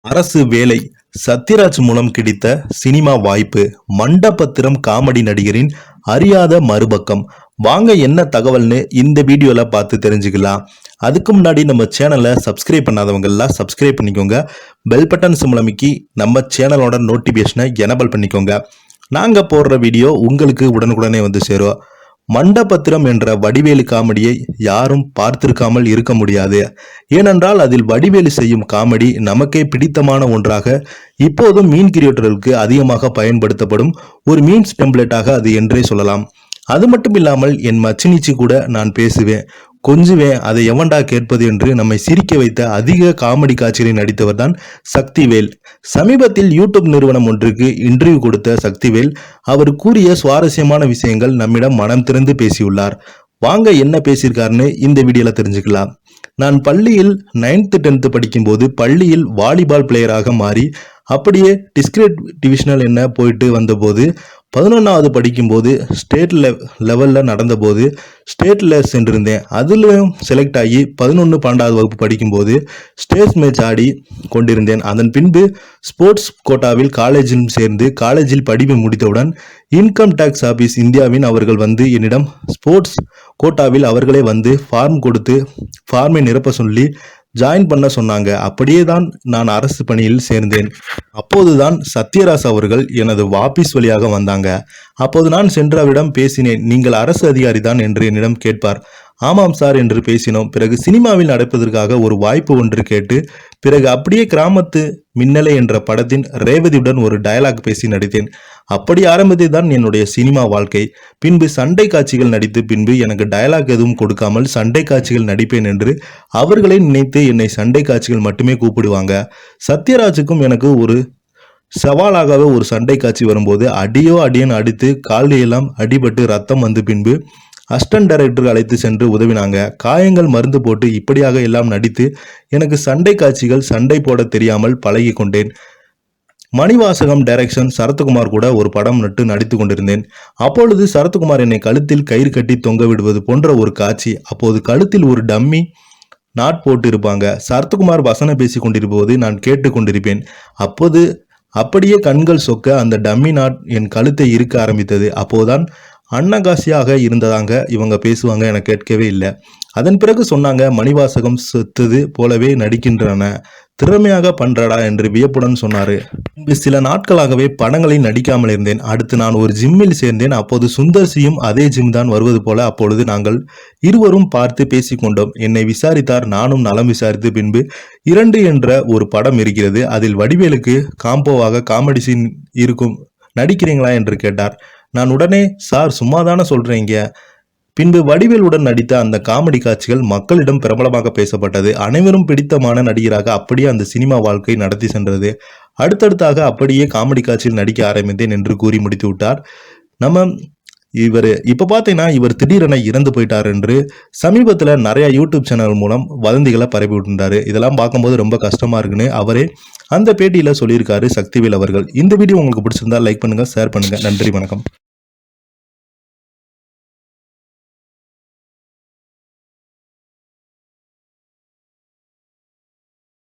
அரசு வேலை சத்யராஜ் மூலம் கிடைத்த சினிமா வாய்ப்பு மண்டபத்திரம் காமெடி நடிகரின் அறியாத மறுபக்கம். வாங்க என்ன தகவல்னு இந்த வீடியோல பார்த்து தெரிஞ்சுக்கலாம். அதுக்கு முன்னாடி நம்ம சேனலை சப்ஸ்கிரைப் பண்ணாதவங்க எல்லாம் சப்ஸ்கிரைப் பண்ணிக்கோங்க. பெல் பட்டன் சிம்லமிக்கி நம்ம சேனலோட நோட்டிபிகேஷனை எனபிள் பண்ணிக்கோங்க. நாங்க போடுற வீடியோ உங்களுக்கு உடனுக்குடனே வந்து சேரும். மண்டபத்திரம் என்ற வடிவேலு காமெடியை யாரும் பார்த்திருக்காமல் இருக்க முடியாது. ஏனென்றால் அதில் வடிவேலு செய்யும் காமெடி நமக்கே பிடித்தமான ஒன்றாக இப்போதும் மீன் கிரியேட்டர்களுக்கு அதிகமாக பயன்படுத்தப்படும் ஒரு மீன்ஸ் டெம்ப்ளேட்டாக அது என்றே சொல்லலாம். அது மட்டும் இல்லாமல் என் மச்சினிச்சி கூட நான் பேசுவேன், கொஞ்சுவேன், அதை எவன்டா கேட்பது என்று நம்மை சிரிக்க வைத்த அதிக காமெடி காட்சிகளை நடித்தவர் தான் சக்திவேல். சமீபத்தில் யூடியூப் நிறுவனம் ஒன்றுக்கு இன்டர்வியூ கொடுத்த சக்திவேல் அவர் கூறிய சுவாரஸ்யமான விஷயங்கள் நம்மிடம் மனம் திறந்து பேசியுள்ளார். வாங்க என்ன பேசியிருக்காருன்னு இந்த வீடியோல தெரிஞ்சுக்கலாம். நான் பள்ளியில் 9th 10th படிக்கும்போது பள்ளியில் வாலிபால் பிளேயராக மாறி அப்படியே டிஸ்கிரிட் டிவிஷனல் என்ன போயிட்டு வந்தபோது 11வது படிக்கும்போது ஸ்டேட் லெவலில் நடந்தபோது ஸ்டேட்டில் சென்றிருந்தேன். அதுலேயும் செலக்ட் ஆகி 11 12வது வகுப்பு படிக்கும்போது ஸ்டேட் மேட்ச் ஆடி கொண்டிருந்தேன். அதன் பின்பு ஸ்போர்ட்ஸ் கோட்டாவில் காலேஜில் சேர்ந்து காலேஜில் படிப்பு முடித்தவுடன் இன்கம் டேக்ஸ் ஆஃபீஸ் இந்தியாவின் அவர்கள் வந்து என்னிடம் ஸ்போர்ட்ஸ் கோட்டாவில் அவர்களே வந்து ஃபார்ம் கொடுத்து ஃபார்மை நிரப்ப சொல்லி ஜாயின் பண்ண சொன்னாங்க. அப்படியே தான் நான் அரசு பணியில் சேர்ந்தேன். அப்போதுதான் சத்யராஜ் அவர்கள் எனது ஆபீஸ் வழியாக வந்தாங்க. அப்போது நான் சென்றவரிடம் பேசினேன். நீங்கள் அரசு அதிகாரி தான் என்று என்னிடம் கேட்பார். ஆமாம் சார் என்று பேசினோம். பிறகு சினிமாவில் நடப்பதற்காக ஒரு வாய்ப்பு ஒன்று கேட்டு பிறகு அப்படியே கிராமத்து மின்னலை என்ற படத்தின் ரேவதியுடன் ஒரு டயலாக் பேசி நடித்தேன். அப்படி ஆரம்பித்ததுதான் என்னுடைய சினிமா வாழ்க்கை. பின்பு சண்டை காட்சிகள் நடித்து பின்பு எனக்கு டயலாக் எதுவும் கொடுக்காமல் சண்டை காட்சிகள் நடிப்பேன் என்று அவர்களே நினைத்து என்னை சண்டை காட்சிகள் மட்டுமே கூப்பிடுவாங்க. சத்யராஜுக்கும் எனக்கு ஒரு சவாலாகவே ஒரு சண்டை காட்சி வரும்போது அடியன் அடித்து காலையெல்லாம் அடிபட்டு ரத்தம் வந்து பின்பு அசிஸ்டன்ட் டைரக்டர் அழைத்து சென்று உதவினாங்க. காயங்கள் மருந்து போட்டு இப்படியாக எல்லாம் நடித்து எனக்கு சண்டை காட்சிகள் சண்டை போட தெரியாமல் பழகி கொண்டேன். மணிவாசகம் டைரக்ஷன் சரத்குமார் கூட ஒரு படம் நடித்து கொண்டிருந்தேன். அப்பொழுது சரத்குமார் என்னை கழுத்தில் கயிறு கட்டி தொங்க விடுவது போன்ற ஒரு காட்சி. அப்போது கழுத்தில் ஒரு டம்மி நாட் போட்டு இருப்பாங்க. சரத்குமார் வசனம் பேசி கொண்டிருப்போது நான் கேட்டு கொண்டிருப்பேன். அப்போது அப்படியே கண்கள் சொக்க அந்த டம்மி நாட் என் கழுத்தை இருக்க ஆரம்பித்தது. அப்போதான் அன்னகாசியாக இருந்ததாங்க இவங்க பேசுவாங்க, எனக்கு கேட்கவே இல்லை. அதன் பிறகு சொன்னாங்க, மணிவாசகம் செத்தது போலவே நடிக்கின்றன, திறமையாக பண்றடா என்று வியப்புடன் சொன்னாரு. சில நாட்களாகவே படங்களை நடிக்காமல் இருந்தேன். அடுத்து நான் ஒரு ஜிம்மில் சேர்ந்தேன். அப்போது சுந்தர்சியும் அதே ஜிம் தான் வருவது போல. அப்பொழுது நாங்கள் இருவரும் பார்த்து பேசிக்கொண்டோம். என்னை விசாரித்தார், நானும் நலம் விசாரித்து பின்பு 2 என்ற ஒரு படம் இருக்கிறது, அதில் வடிவேலுக்கு காம்போவாக காமெடி சீன் இருக்கும், நடிக்கிறீங்களா என்று கேட்டார். நான் உடனே சார் சும்மாதானே சொல்றீங்க. பின்பு வடிவேலுடன் நடித்த அந்த காமெடி காட்சிகள் மக்களிடம் பிரபலமாக பேசப்பட்டது. அனைவரும் பிடித்தமான நடிகராக அப்படியே அந்த சினிமா வாழ்க்கை நடத்தி சென்றது. அடுத்தடுத்தாக அப்படியே காமெடி காட்சியில் நடிக்க ஆரம்பித்தேன் என்று கூறி முடித்து விட்டார். இவர் இப்ப பார்த்தீங்கன்னா இவர் திடீரென இறந்து போயிட்டார் என்று சமீபத்தில் நிறைய யூடியூப் சேனல் மூலம் வதந்திகளை பரப்பி விட்டுறாரு. இதெல்லாம் பார்க்கும்போது ரொம்ப கஷ்டமா இருக்குன்னு அவரே அந்த பேட்டியில சொல்லியிருக்காரு சக்திவேல் அவர்கள். இந்த வீடியோ உங்களுக்கு பிடிச்சிருந்தா லைக் பண்ணுங்க, ஷேர் பண்ணுங்க. நன்றி, வணக்கம்.